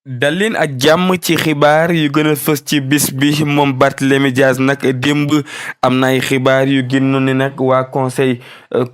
dal leen ak jàmm ci xibaar yu gën a fës ci bis bi moom Barthélémy Dias nag démb am na ay xibaar yu génnoon ne nag waa conseil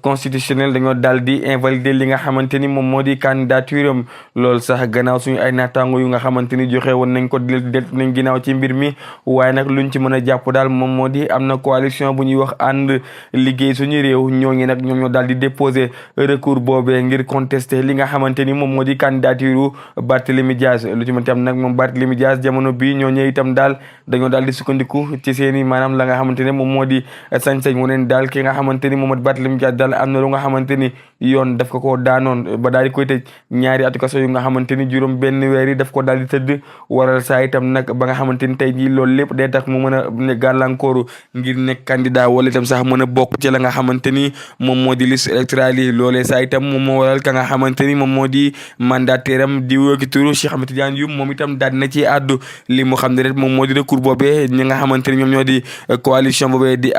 constitutionnel dañoo daal di invalider li nga xamante ni moom moo di candidature am loolu sax gannaaw suñu ay naataango yu nga xamante ni joxe woon nañ ko det nañ ginnaaw ci mbir mi waaye nag luñ ci mën a jàpp daal moom moo di am na coalition bu ñuy wax ànd liggéey suñu réew ñooñu nag ñoom ñoo daal di déposer recours boobee ngir contester li nga xamante ni moom moo di candidature Barthélémy Dias lu ci mënti am nag moom Barthélémy Dias jamono bii ñoo ñëw itam daal dañoo daal di sukkandiku ci seen i maanaam la nga xamante ne moom moo di sañ-sañ mu neen daal ki nga xamante ni moom Barthélémy Dias daal am na lu nga xamante ni yoon daf ko koo daanoon ba daal di koy tëj ñaari atu kaso yu nga xamante ni juróom benn weer yi daf ko daal di tëdd waral saa itam nag ba nga xamante ni tey jii loolu lépp day tax mu mën a ne gàllankooru ngir nekk candidat wala itam sax mën a bokk ci la nga xamante ni moom moo di liste électorale yi loolee saa itam moom moo waral ka nga xamante ni moom moo di mandataire am di wóoki turu Cheikh Ahmed Tidiane Youm moom itam daal na ci àddu li mu xam ne rek moom moo di recours boobee ñi nga xamante ni ñoom ñoo di coalition boobee di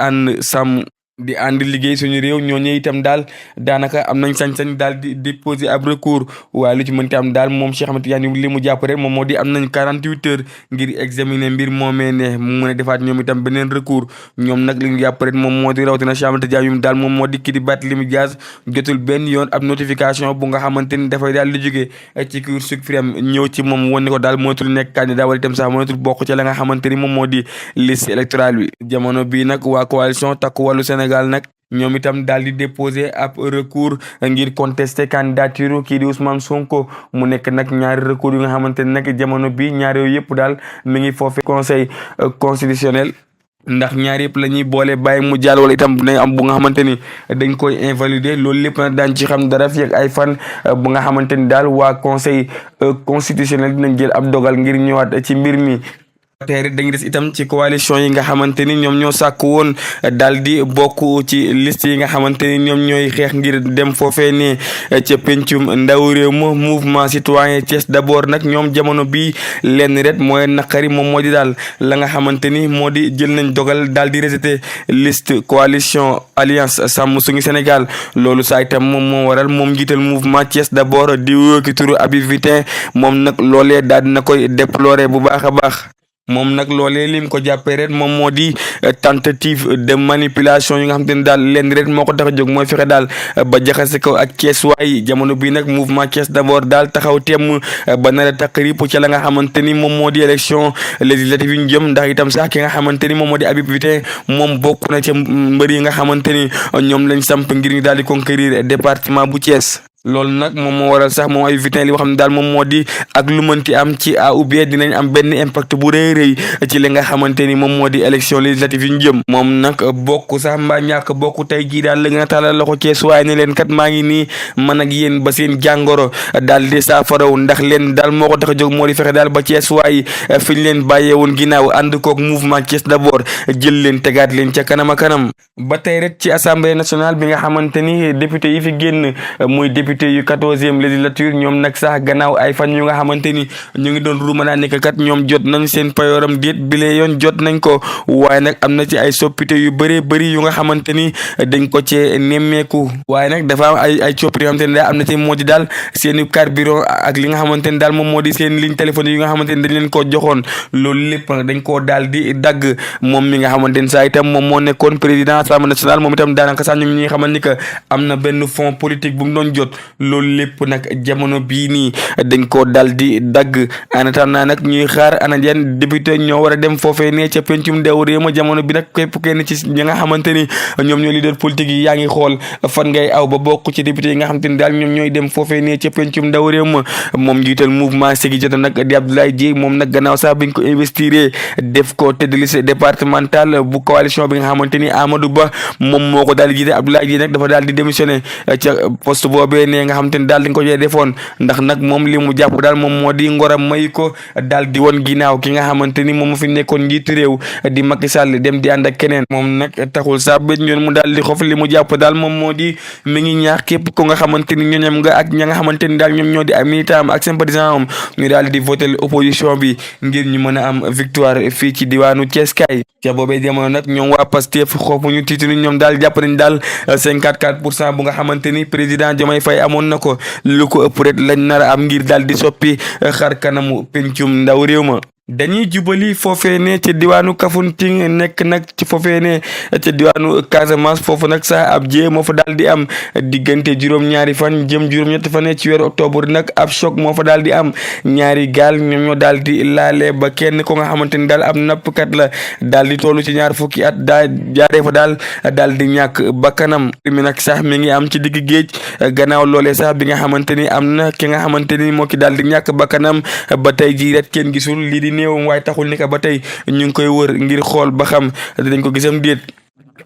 ànd liggéey suñu réew ñooñu itam daal daanaka am nañ sañ-sañ daal di déposer ab recours waaye lu ci mënti am daal moom Cheikh Ahmed Tidiane li mu jàpp rek moom moo di am nañ 48 heures ngir examiner mbir moomee ne mu mën a defaat ñoom itam beneen recours ñoom nag li ñu jàpp rek moom moo di rawatina Cheikh Ahmed Tidiane daal moom moo di kii di Barthélémy Dias jotul benn yoon ab notification bu nga xamante ni dafay daal di jógee ci Cour suprême ñëw ci moom wane ko daal mënatul nekk candidat wala itam sax mënatul bokk ci la nga xamante ni moom moo di liste électorale bi jamono bii nag waa coalition Takku Wallu Sénégal nag ñoom itam daal di déposer ab recours ngir contester candidature kii di Ousmane Sonko mu nekk nag ñaari recours yu nga xamante ne nag jamono bi ñaari yooyu yëpp daal mi ngi foofee conseil constitutionnel ndax ñaar yëpp la ñuy boole bàyyi mu jàll wala itam dinañ am bu nga xamante ni dañ koy invalider loolu lépp nag daañ ci xam dara fi ak ay fan bu nga xamante ni daal waa conseil constitutionnel dinañ jël ab dogal ngir ñëwaat ci mbir mi tey dañuy des itam ci coalition yi nga xamante ni ñoom ñoo sàkk woon daal di bokk ci liste yi nga xamante ni ñoom ñooy xeex ngir dem foofee ne ca pencum ndaw réew ma mouvement citoyen Thiès d'abord nag ñoom jamono bi lenn ret mooy naqari moom moo di daal la nga xamante ni moo di jël nañ dogal daal di rejeté liste coalition alliance sàmm suñu Sénégal loolu saa itam moom moo waral moom njiital mouvement Thiès d'abord di wóoki turu Habib Vitin moom nag loolee daal dina koy déplorer bu baax a baax moom nag loolee lim ko jàppee ret moom moo di tentative de manipulation yi nga xam te ne daal leen ret moo ko tax a jóg mooy fexe daal ba jaxase ko ak Thiès waay jamono bi nag mouvement Thiès d'abord daal taxaw temm ba nar a taqrib ca la nga xamante ni moom moo di élection législative yi ñu jëm ndax itam sax ki nga xamante ni moom moo di Habib Vitin moom bokk na ca mbër yi nga xamante ni ñoom lañ samp ngir ñu daal di conquérir département bu Thiès loolu nag moom moo waral sax moom ay Vitin li wax xam ne daal moom moo di ak lu mënti am ci A ou B dinañ am benn impact bu rëy rëy ci li nga xamante ni moom moo di élection législative yi ñu jëm moom nag bokk sax mbaa ñàkk bokk tey jii daal la nga tàllal loxo Cees waaye ne leen kat maa ngi nii man ak yéen ba seen jàngoro daal di saafaraw ndax leen daal moo ko tax a jóg moo di fexe daal ba Cees waaye fi ñu leen bàyyee woon ginnaaw ànd koog mouvement Thiès d'abord jël leen tegaat leen ca kanam a kanam ba tey rek ci assemblée nationale bi nga xamante ni député yi fi génn muy député yu 14e législature ñoom nag sax gannaaw ay fan yu nga xamante ni ñu ngi doon ruumanaa nekk kat ñoom jot nañ seen payooram déet bile yoon jot nañ ko waaye nag am na ci ay soppite yu bëree bëri yu nga xamante ni dañ ko cee nemmeeku waaye nag dafa am ay coppite yoo xamante ni daal am na ci moo di daal seen carburant ak li nga xamante ni daal moom moo di seen ligne téléphonique yu nga xamante ni dañ leen koo joxoon loolu lépp nag dañ koo daal di dagg moom mi nga xamante ni saa itam moom moo nekkoon président assemblée nationale moom itam daanaka sax ñu ngi xamal ni que am na benn fonds politique bu mu doon jot loolu lépp nag jamono bii nii dañ koo dal di dagg en attendant nag ñuy xaar ana yan député ñoo war a dem foofee ne ca pencum ndaw réew ma jamono bi nag képp kenn ci ñi nga xamante ni ñoom ñooy leader politique yi yaa ngi xool fan ngay aw ba bokk ci député yi nga xamante ni daal ñoom ñooy dem foofee ne ca pencum ndaw réew ma moom njiital mouvement Siggi Jota nag di Abdoulaye Dièye moom nag gannaaw sax biñ ko investir def ko tête de liste départementale bu coalition bi nga xamante ni Amadou Ba moom moo ko daal di jiite Abdoulaye Dièye nag dafa daal di démissionné ca poste boobee ne nga xamante ni daal di ko jee defoon ndax nag moom li mu jàpp daal moom moo di ngoram may ko daal di woon ginnaaw ki nga xamante ni moom fi nekkoon njiitu réew di Macky Sall dem di ànd ak keneen moom nag taxul sax benn yoon mu daal di xof li mu jàpp daal moom moo di mi ngi ñaax képp ko nga xamante ni ñoñam nga ak ña nga xamante ni daal ñoom ñoo di ay militant ak sympathisant am ñu daal di voter opposition bi ngir ñu mën a am victoire fii ci diwaanu Thiès kaay ca boobee jamono nag ñoom waa Pastef xoofu ñu tiitu ñoom daal jàpp nañ daal 54% bu nga xamante ni président Diomaye Faye amoon na ko lu ko ëpp rek lañ nar a am ngir daal di soppi xar kanamu pencum ndaw réew ma. dañuy jubali foofee ne ca diwaanu Kafountine nekk nag ci foofee ne ca diwaanu Casamance foofu nag sax ab jee moo fa daal di am diggante juróom-ñaari fan jëm juróom-ñetti fan ci weeru octobre nag ab choc moo fa daal di am ñaari gaal ñoom ñoo daal di laale ba kenn ko nga xamante ni daal am nappkat la daal di toll ci ñaar fukki at daa jaaree fa daal di ñàkk bakkanam mi nag sax mi ngi am ci digg géej gannaaw loolee sax bi nga xamante ni am na ki nga xamante ni moo ki daal di ñàkk bakkanam ba tey jii rek kenn gisul lii di néewam waaye taxul ni ka ba tey ñu ngi koy wër ngir xool ba xam dinañ ko gisam déet.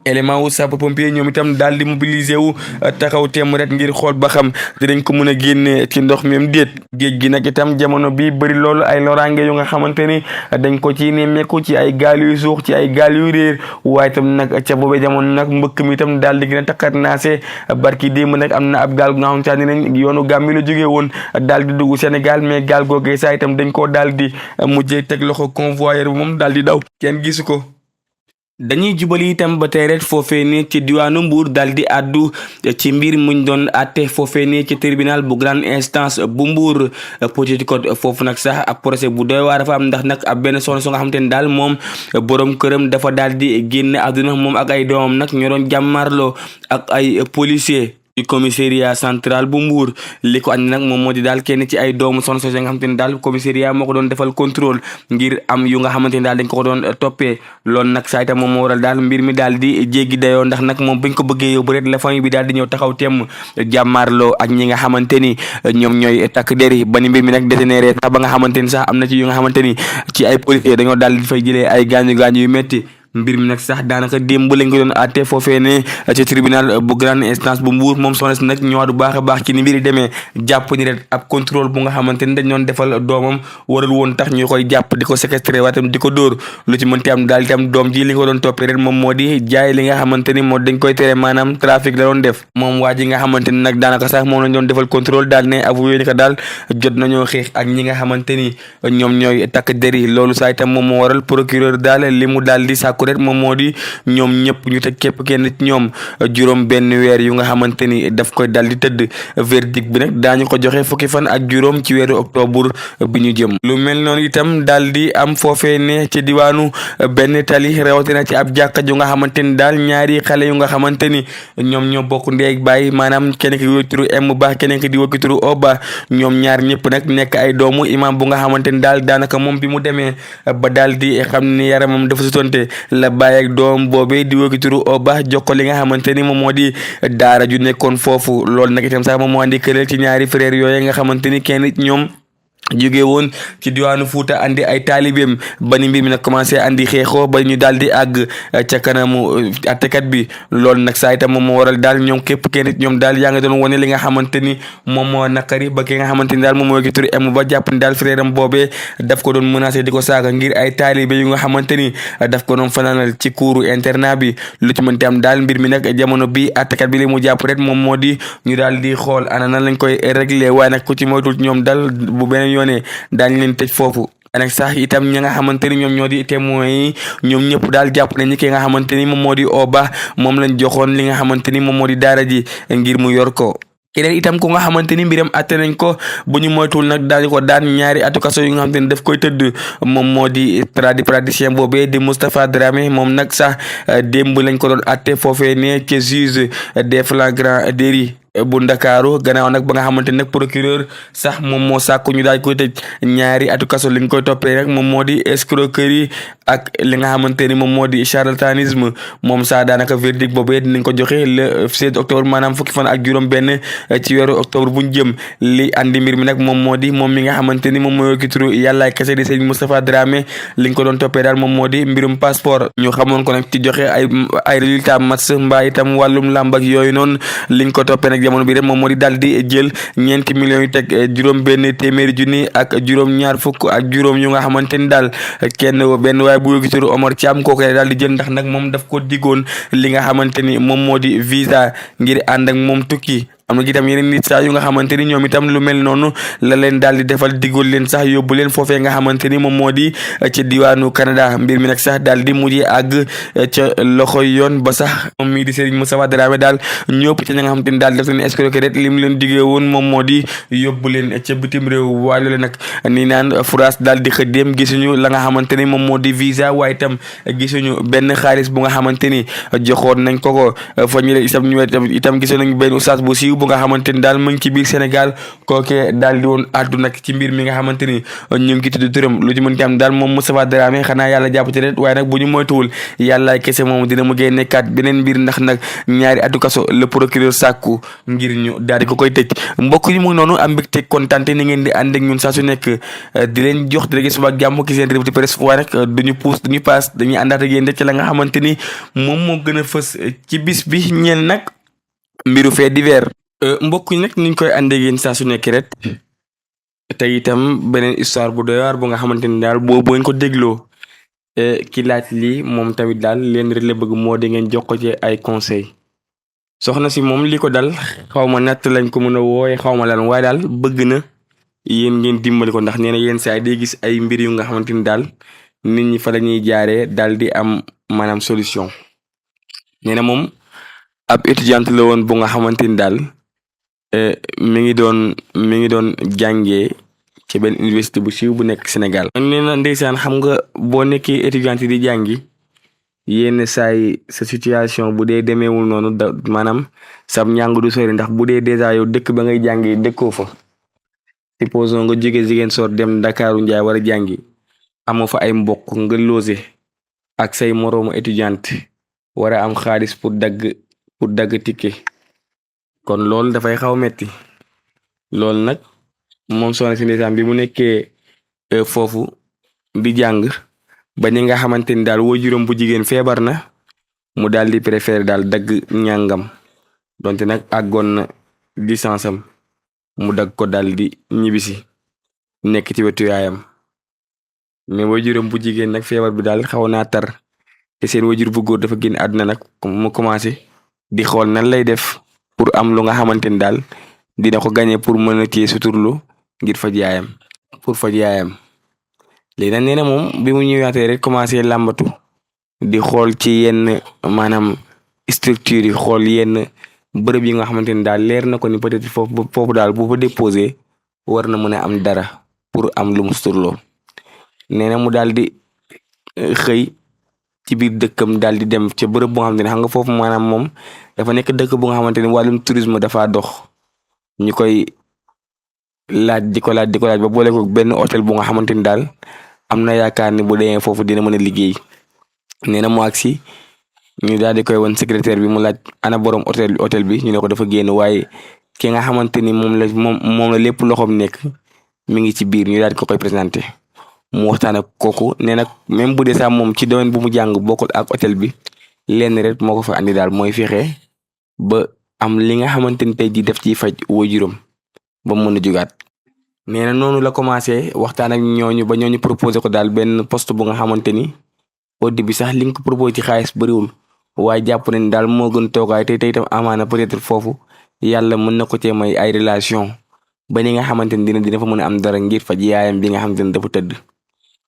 élément wu sapeur pompier ñoom itam daal di mobiliser wu taxaw teem rek ngir xool ba xam dinañ ko mën a génne ci ndox mi déet. géej gi nag itam jamono bi bëri loolu ay loraange yu nga xamante ni dañ ko ci nemmeeku ci ay gaal yu suux ci ay gaal yu réer waaye itam nag ca boobee jamono nag mbëkk mi itam daal di gën a takkat naase barki démb nag am na ab gaal gu nga xamante ne nañ yoonu Gàmbi la jógee woon daal di dugg Sénégal mais gaal googee saa itam dañ koo daal di mujjee teg loxo convoyeur bi moom daal di daw kenn gisu ko. dañuy jubali itam ba tey rek foofee ne ci diwaanu Mbuur daal di àddu ci mbir muñ doon àtte foofee ne ci tribunal bu grande instance bu Mbuur Petite Côte foofu nag sax ab procès bu doy waar dafa am ndax nag ab benn soxna so nga xamante ne daal moom borom këram dafa daal di génne àdduna moom ak ay doomam nag ñoo doon jàmmarloo ak ay policier ci commissariat central bu Mbour li ko andi nag moom moo di daal kenn ci ay doomu soxna soosu nga xamante ni daal commissariat moo ko doon defal contrôle ngir am yu nga xamante ni daal dañ ko doon toppee loolu nag saa itam moom moo waral daal mbir mi daal di jéggi dayoo ndax nag moom bañ ko bëggee yow bu rek la famille bi daal di ñëw taxaw temm jàmmaarloo ak ñi nga xamante ni ñoom ñooy takk der yi ba ni mbir mi nag dégénéré sax ba nga xamante ni sax am na ci yu nga xamante ni ci ay policiers dañoo daal di fay jëlee ay gaañu yu métti mbir mi nag sax daanaka démb lañ ko doon àtte foofee ne ci tribunal bu grande instance bu Mbour moom soxna si nag ñëwaat bu baax a baax ci ni mbiri demee jàpp ni rek ab contrôle bu nga xamante ni dañ doon defal doomam warul woon tax ñu koy jàpp di ko séquestré waaye tam di ko dóor lu ci mënti am daal itam doom ji li nga ko doon toppee rek moom moo di jaay li nga xamante ni moo dañ koy tere maanaam trafic la doon def moom waa ji nga xamante ni nag daanaka sax moom lañ doon defal contrôle daal ne avoué ni ko daal jot nañoo xeex ak ñi nga xamante ni ñoom ñooy takk der yi loolu saa itam moom moo waral procureur daal li mu daal di sàkku rek moom moo di ñoom ñëpp ñu teg képp kenn ci ñoom juróom benn weer yu nga xamante ni daf koy dal di tëdd verdict bi nag daañu ko joxe fukki fan ak juróom ci weeru octobre bi ñu jëm lu mel noonu itam daal di am foofee ne ci diwaanu benn tali rawatina ci ab jàkka ju nga xamante ni daal ñaari xale yu nga xamante ni ñoom ñoo bokk ndey ak baay maanaam kenn ki di wëkki turu M Ba keneen ki di wëkki turu O Ba ñoom ñaar ñëpp nag nekk ay doomu imam bu nga xamante ni daal daanaka moom bi mu demee ba daal di xam ni yaramam dafa sutonte la bàyyi ak doom boobee di wëkki turu O Ba jox ko li nga xamante ni moom moo di daara ju nekkoon foofu loolu nag itam sax moom moo andi këral ci ñaari frère yooyu nga xamante ni kenn ñoom jóge woon ci diwaanu Fuuta andi ay taalibeem ba ni mbir mi nag commencé andi xeexoo ba ñu daal di àgg ca kanamu attekat bi loolu nag saa itam moom moo waral daal ñoom képp kenn ñoom daal yaa nga doon wane li nga xamante ni moom moo nakari ba ki nga xamante ni daal moom moo turu M ba jàpp ni daal frère am boobee daf ko doon menacé di ko saaga ngir ay taalibe yu nga xamante ni daf ko doon fanaanal ci kuuru internat bi lu ci mënti am daal mbir mi nag jamono bi attekat bi li mu jàpp rek moom moo di ñu daal di xool ana nan lañ koy réglé waaye nag ku ci moytul ñoom daal bu beneen yoone daañu leen tëj foofu nag sax itam ñi nga xamante ni ñoom ñoo di témoins yi ñoom ñëpp daal jàpp nañu ki nga xamante ni moom moo di O Ba moom lañ joxoon li nga xamante ni moom moo di daara ji ngir mu yor ko keneen itam ku nga xamante ni mbiram atte nañ ko bu ñu moytuwul nag daañu ko daan ñaari atu kaso yu nga xamante ni daf koy tëdd moom moo di praticien boobee di Moustapha Dramé moom nag sax démb lañ ko doon atte foofee ne ci juge des flagrants délits bu Ndakaaru gannaaw nag ba nga xamante nag procureur sax moom moo sàkku ñu daal koy tëj ñaari atu kaso li ñu koy toppee rek moom moo di escroquerie ak li nga xamante ni moom moo di charlatanisme moom sax daanaka verdict boobee dinañ ko joxe le 16 octobre maanaam fukki fan ak juróom benn ci weeru octobre buñ jëm li andi mbir mi nag moom moo di moom mi nga xamante ni moom mooy ki turu yàllaay kese di sëñ Moustapha Dramé li ñu ko doon toppee daal moom moo di mbirum passeport ñu xamoon ko nag ci joxe ay résultat match mbaa itam wàllum làmb ak yooyu noonu liñ ko toppee nag jamono bi rek moom moo di daal di jël ñeenti millions yu teg juróom benn téeméeri junni ak juróom ñaar fukk ak juróom yu nga xamante ni daal kenn benn waaye bu yëgi turu Omar Thiam kooku daal di jël ndax nag moom daf ko diggoon li nga xamante ni moom moo di visa ngir ànd ak moom tukki am na itam yeneen nit sax yu nga xamante ni ñoom itam lu mel noonu la leen daal di defal diggool leen sax yóbbu leen foofee nga xamante ni moom moo di ca diwaanu Canada. Mbir mi nag sax daal di mujjee àgg ca loxoy yoon ba sax moom mii di Serigne Moustapha Dramé daal ñëpp ca ña nga xamante ni daal def leen escroquerie li mu leen diggee woon moom moo di yóbbu leen ca bitim réew. waaye loolu nag ni naan France daal di xëddeem gisuñu la nga xamante ni moom moo di visa waaye itam gisuñu benn xaalis bu nga xamante ni joxoon nañ ko fa ñu itam gisoon nañ benn oustaz bu siiw bu nga xamante ni daal mu ngi ci biir Sénégal kooke daal di woon àddu nag ci mbir mi nga xamante ni ñu ngi tudd turam lu ci mën ci am daal moom Moustapha Dramé xanaa yàlla jàpp ci ret waaye nag bu ñu moytuwul yàlla kese moom dina mu génne nekkaat beneen mbir ndax nag ñaari atu kaso le procureur sàkku ngir ñu daal di ko koy tëj. mbokk yi mu ngi noonu am mbégte kontaante ni ngeen di ànd ak ñun saa su nekk di leen jox di la gis suba ak jàmm ki seen revue de presse waaye nag duñu puus duñu paas dañuy àndaat ak yéen ci la nga xamante ni moom moo gën a fës ci bis bi ñeel nag mbiru fait divers. mbokk yi nag niñ koy àndee yéen saa su nekk rek tey itam beneen histoire bu doy waar bu nga xamante ni daal boo ngeen ko dégloo ki laaj lii moom tamit daal leen rek la bëgg moo di ngeen jox ko ci ay conseil soxna si moom li ko dal xaw ma natt lañ ko mën a wooye xaw ma lan waaye daal bëgg na yéen ngeen dimbali ko ndax nee na yéen saa day gis ay mbir yu nga xamante ni daal nit ñi fa la ñuy jaaree daal di am maanaam solution. nee na moom ab étudiante la woon bu nga xamante ni daal mi ngi doon jàngee ci benn université bu siiw bu nekk Sénégal. nee na ndeysaan xam nga boo nekkee étudiante di jàngi yenn saay sa situation bu dee demeewul noonu maanaam sab njàng du sori ndax bu dee dèjà yow dëkk ba ngay jàngi dëkkoo fa supposons nga jóge Ziguinchor dem Ndakaaru Njaay war a jàngi amoo fa ay mbokk nga logé ak say moroomu étudiante war a am xaalis pour dagg ticket kon loolu dafay xaw metti loolu nag moom soxna si ndeysaan bi mu nekkee foofu di jàng ba ñi nga xamante ni daal waajuram bu jigéen feebar na mu daal di préféré daal dagg ñàngam donte nag àggoon na licence am mu dagg ko daal di ñibbisi nekk ci wetu yaayam mais waajuram bu jigéen nag feebar bi daal xaw naa tar te seen waajur bu góor dafa génn àdduna nag mu commencé di xool nan lay def pour am lu nga xamante ni daal dina ko gagné pour mën a téye suturlu ngir faj yaayam léegi nag nee na moom bi mu ñëwaatee rek commencé làmbatu di xool ci yenn maanaam structure yi xool yenn bërëb yi nga xamante ni daal leer na ko ni peut-être foofu daal bu fa déposé war na mën a am dara pour am lu mu suturloo. nee na mu daal di xëy ci biir dëkkam daal di dem ca bërëb bu nga xamante ne xam nga foofu maanaam moom dafa nekk dëkk bu nga xamante ni wàllum tourisme dafa dox ñu koy laaj di ko laaj ba boole ko benn hôtel bu nga xamante ni daal am na yaakaar ni bu demee foofu dina mën a liggéey. nee na mu agsi ñu daal di koy won secrétaire bi mu laaj ana borom hôtel bi ñu ne ko dafa génn waaye ki nga xamante ni moom la lépp loxoom nekk mi ngi ci biir ñu daal di ko koy présenté mu waxtaan ak kooku. nee na même bu dee sax moom ci domaine bu mu jàng bokkul ak hôtel bi lenn rek moo ko fa andi daal mooy fexe ba am li nga xamante ni tey di def ci faj waajuram ba mu mën a jugaat. nee na noonu la commencé waxtaan ak ñooñu ba ñooñu proposé ko daal benn poste bu nga xamante ni au début sax li nga ko proposé ci xaalis bëriwul waaye jàpp nañ daal moo gën toogaay tey itam amaana peut-être foofu yàlla mën na ko cee may ay relation ba ni nga xamante ni dina fa mën a am dara ngir faj yaayam bi nga xamante ni dafa tëdd.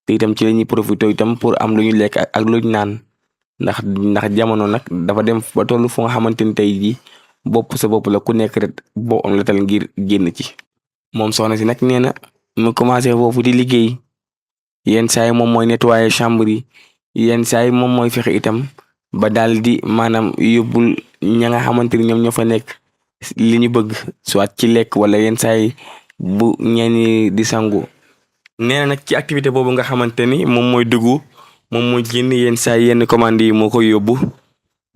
te itam ci la ñuy profité itam pour am lu ñu lekk ak lu ñu naan ndax jamono nag dafa dem ba tollu fu nga xamante ni tey jii bopp sa bopp la ku nekk rek boo am la tal ngir génn ci. moom soxna si nag nee na mu commencé foofu di liggéey yenn saa yi moom mooy nettoyer chambre yi yenn saa yi moom mooy fexe itam ba daal di maanaam yóbbul ña nga xamante ni ñoom ñoo fa nekk li ñu bëgg soit ci lekk wala yenn saa yi bu ñeeni di sangu. nee na nag ci activité boobu nga xamante ni moom mooy dugg moom mooy génn yenn saa yenn commande yi moo koy yóbbu.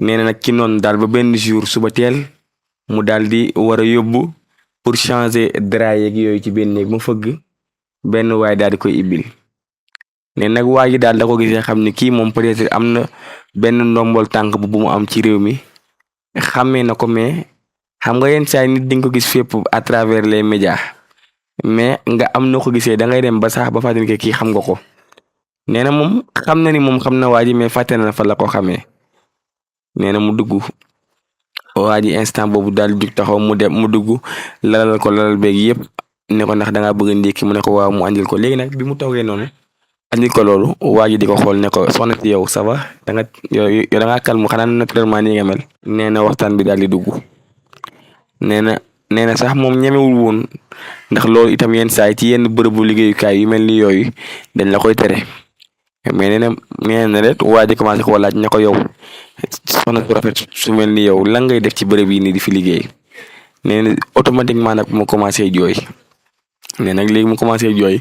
nee na nag ci noonu daal ba benn jour suba teel mu daal di war a yóbbu pour changer drap yeeg yooyu ci benn néeg mu fëgg benn waay daal di koy ibbil. nee nag waa ji daal da ko gisee xam ni kii moom peut-être am na benn ndombol tànk bu mu am ci réew mi xàmmee na ko mais xam nga yenn saa nit di nga ko gis fépp à travers les médias mais nga am noo ko gisee da ngay dem ba sax ba fàttali ne kii xam nga ko. nee na moom xam na ni moom xam na waa ji mais fàtte na fa la ko xamee. nee na mu dugg waa ji instant boobu daal di jug taxaw mu dem mu dugg lalal ko lalal beeg yëpp ne ko ndax da ngaa bëgg a ndékki mu ne ko waaw mu andil ko léegi nag bi mu toogee noonu andil ko loolu waa ji di ko xool ne ko soxna si yow ça va da nga yow da ngaa calme xanaa naturellement nii nga mel. nee na waxtaan bi daal di dugg nee na sax moom ñemewul woon ndax loolu itam yenn saay ci yenn bërëbu liggéeyukaay yu mel ni yooyu dañ la koy tere mais nee na rek waa ji commencé ko laaj ne ko yow soxna su rafet su mel ni yow lan ngay def ci bërëb yi nii di fi liggéey nee na automatiquement nag mu commencé jooy nee nag léegi mu commencé jooy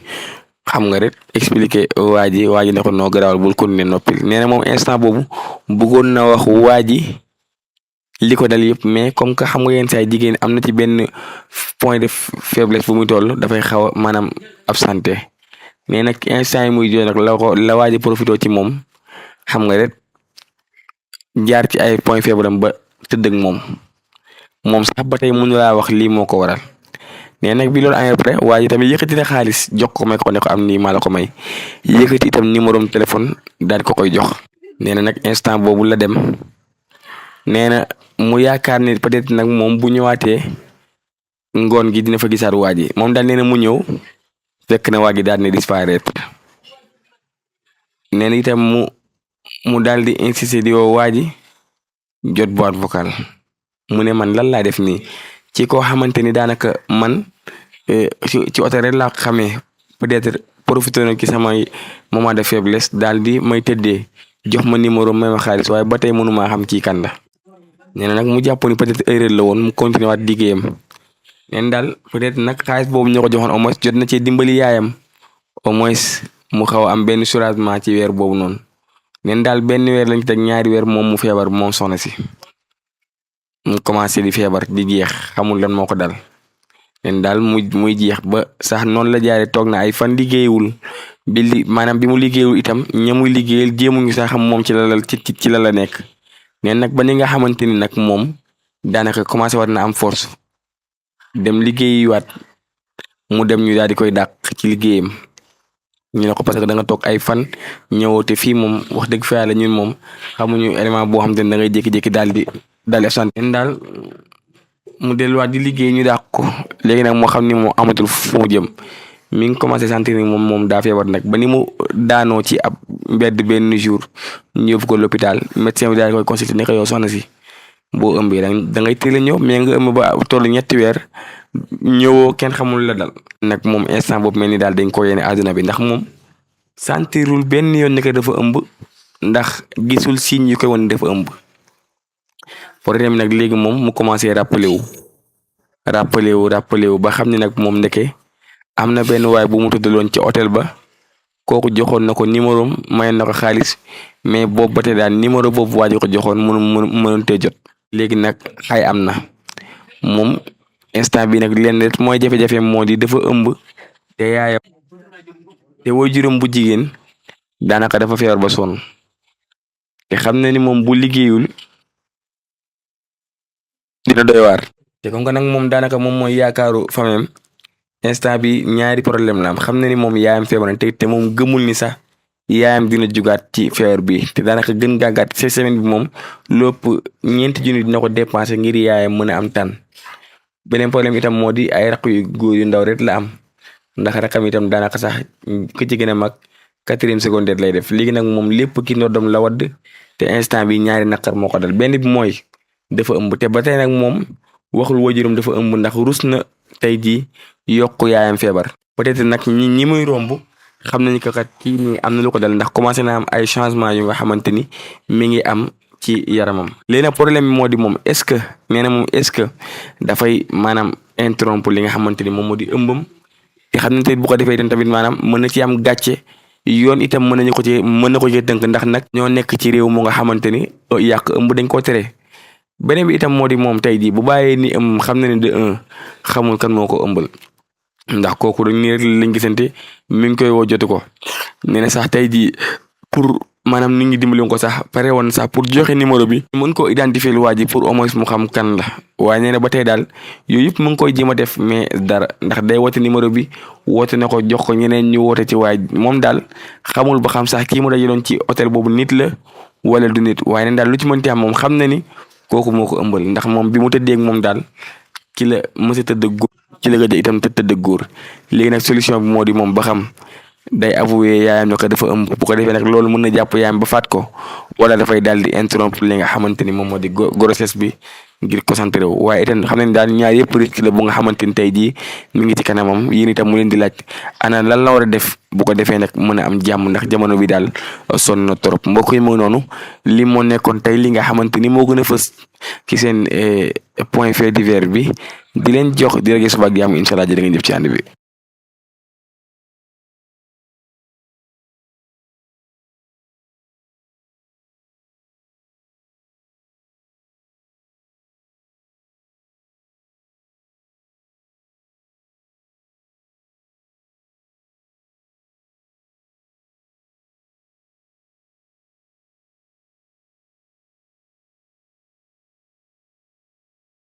xam nga rek expliqué waa ji ne ko noo garaawal bul continuer noppil nee na moom instant boobu bëggoon na wax waa ji li ko dal yëpp mais comme que xam nga yenn saa jigéen am na ci benn point de faiblesse bu muy toll dafay xaw a maanaam absenté mais nag instant yi muy jooy nag la waa ji profité ci moom xam nga rek jaar ci ay point faible am ba tëdd ak moom sax ba tey mënu laa wax lii moo ko waral mais nag bi loolu amee après waa ji tamit yëkkati na xaalis jox ko may ko ne ko am nii maa la ko may yëkkati itam numéro téléphone daal ko koy jox. nee na nag instant boobu la dem nee na mu yaakaar ni peut-être nag moom bu ñëwaatee ngoon gi dina fa gisaat waa ji moom daal nee na mu ñëw fekk na waa ji daal di disparaître nee na itam mu daal di insister di woo waa ji jot boîte vocale mu ne man lan laa def nii ci koo xamante ni daanaka man ci hôtel rek laa xamee peut-être profité na ci samay moment de faiblesse daal di may tëddee jox ma numéro may ma xaalis waaye ba tey mënumaa xam kii kan la. nee na nag mu jàpp ni peut-être erreur la woon mu continué waat liggéeyam nee na daal peut-être nag xaalis boobu ñu ko joxoon au moins jot na cee dimbali yaayam au moins mu xaw a am benn soulagement ci weer boobu noonu nee na daal benn weer lañ ci teg ñaari weer moom mu feebar moom soxna si mu commencé di feebar di jeex xamul lan moo ko dal nee na daal muy jeex ba sax noonu la jaaree toog na ay fan liggéeyul maanaam bi mu liggéeyul itam ña muy liggéeyal jéemuñu sax xam moom ci la la nekk. neen nag ba ni nga xamante ni nag moom daanaka commencé war na am force dem liggéeyiwaat mu dem ñu daal di koy dàq ci liggéeyam ñu ne ko parce que da nga toog ay fan ñëwoo te fii moom wax dëgg fa yàlla ñun moom xamuñu élément boo xam te ne da ngay jékki-jékki daal di absent daal mu delluwaat di liggéey ñu dàq ko léegi nag moo xam ni moom amatul fu mu jëm mi ngi commencé sentir ni moom daa feebar nag ba ni mu daanoo ci ab mbedd benn jour ñu yóbbu ko l'hôpital médecin bi daal koy consulté ne ko yow soxna si boo ëmbee da ngay teel a ñëw mais nga ëmb ba toll 3 weer ñëwoo kenn xamul la dal. nag moom instant boobu mel ni daal dañ ko yéene àdduna bi ndax moom sentirul benn yoon ne ko dafa ëmb ndax gisul signe yu koy wan dafa ëmb problème nag léegi moom mu commencé rappelé wu ba xam ne nag moom ndeke am na benn waay bu mu tuddaloon ci hôtel ba kooku joxoon na ko numéro am mayoon na ko xaalis mais boobu ba tey daal numéro boobu waa ji ko joxoon mënoon tee jot. léegi nag xay am na moom instant bi nag lenn rek mooy jafe-jafe moo di dafa ëmb te yaayam te waajuram bu jigéen daanaka dafa feebar ba sonn te xam na ni moom bu liggéeyul dina doy waar. te comme que nag moom daanaka moom mooy yaakaaru famem instant bi ñaari problème la am xam na ni moom yaayam feebar na te moom gëmul ni sax yaayam dina jugaat ci feebar bi te daanaka gën gàggaat ci semaine bi moom lépp 4 junni dina ko dépensé ngir yaayam mën a am tànn beneen problème itam moo di ay raq yu góor yu ndaw rek la am ndax raqam itam daanaka sax ku ci gën a mag 4e secondaire lay def léegi nag moom lépp ki ndoddam la wadd te instant bi ñaari naqar moo ko dal benn bi mooy dafa ëmb te ba tey nag moom waxul waajuram dafa ëmb ndax rus na tey jii yokku yaayam feebar peut-être nag ñi muy romb xam nañu ko kat kii nii am na lu ko dal ndax commencé na am ay changement yu nga xamante ni mi ngi am ci yaramam. léegi nag problème bi moo di moom est-ce que nee na moom est-ce que dafay maanaam interrompre li nga xamante ni moom moo di ëmbam te xam nañ te bu ko defee itam tamit maanaam mën na ci am gàcce yoon itam mën na ko ci tënk ndax nag ñoo nekk ci réew mu nga xamante ni yàq ëmb dañ koo tere. beneen bi itam moo di moom tey jii bu bàyyee ni xam na ne de xamul kan moo ko ëmbal ndax kooku dañ nii rek lañ gisante mi ngi koy woo jotu ko nee na sax tey jii pour maanaam nit ñi dimbali ko sax pare woon sax pour joxe numéro bi mën koo identifier lu waa ji pour au moins mu xam kan la waaye nee na ba tey daal yooyu yëpp mu ngi koy jéem a def mais dara ndax day woote numéro bi woote na ko jox ko ñeneen ñu woote ci waay moom daal xamul ba xam sax kii mu dajaloon ci hôtel boobu nit la wala du nit waaye neen daal lu ci mënti am moom xam na ni kooku moo ko ëmbal ndax moom bi mu tëddee ak moom daal ci la mësa tëdd góor ci la gëj itam tëdd góor léegi nag solution bi moo di moom ba xam day avouer yaayam ne ko dafa ëmb bu ko defee nag loolu mën na jàpp yaayam ba faat ko wala dafay daal di interrompre li nga xamante ni moom moo di grossesse bi ngir concentré wu waaye itam xam nañ daal ñaar yëpp risque la bu nga xamante ni tey jii mi ngi ci kanamam yéen itam mu leen di laaj ana lan la war a def bu ko defee nag mën a am jàmm ndax jamono bi daal sonn na trop mbokk yi moo noonu li moo nekkoon tey li nga xamante ni moo gën a fës ci seen point fait divers bi di leen jox di rek suba ak jàmm incha allah jërë ngeen jëf ci ànd bi.